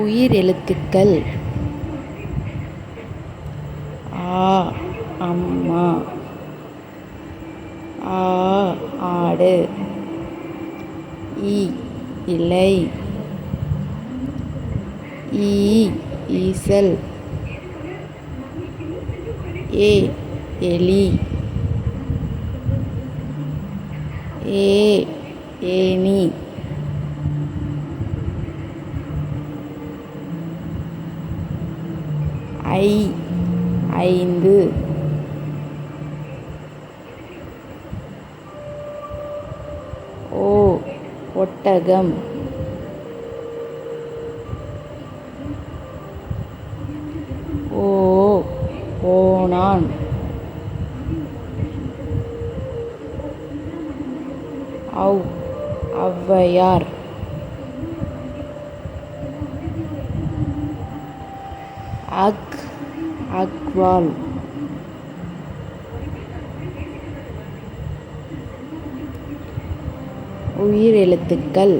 உயிரெழுத்துக்கள் ஆ அம்மா, ஆ ஆடு, இ இலை, ஈ ஈசல், ஏ எலி, ஏ ஏனி, ஐ ஐந்து, ஓ ஒட்டகம், ஓ ஓணான், ஔ ஔவையார், அக் அக்வால், உயிரெழுத்துக்கள்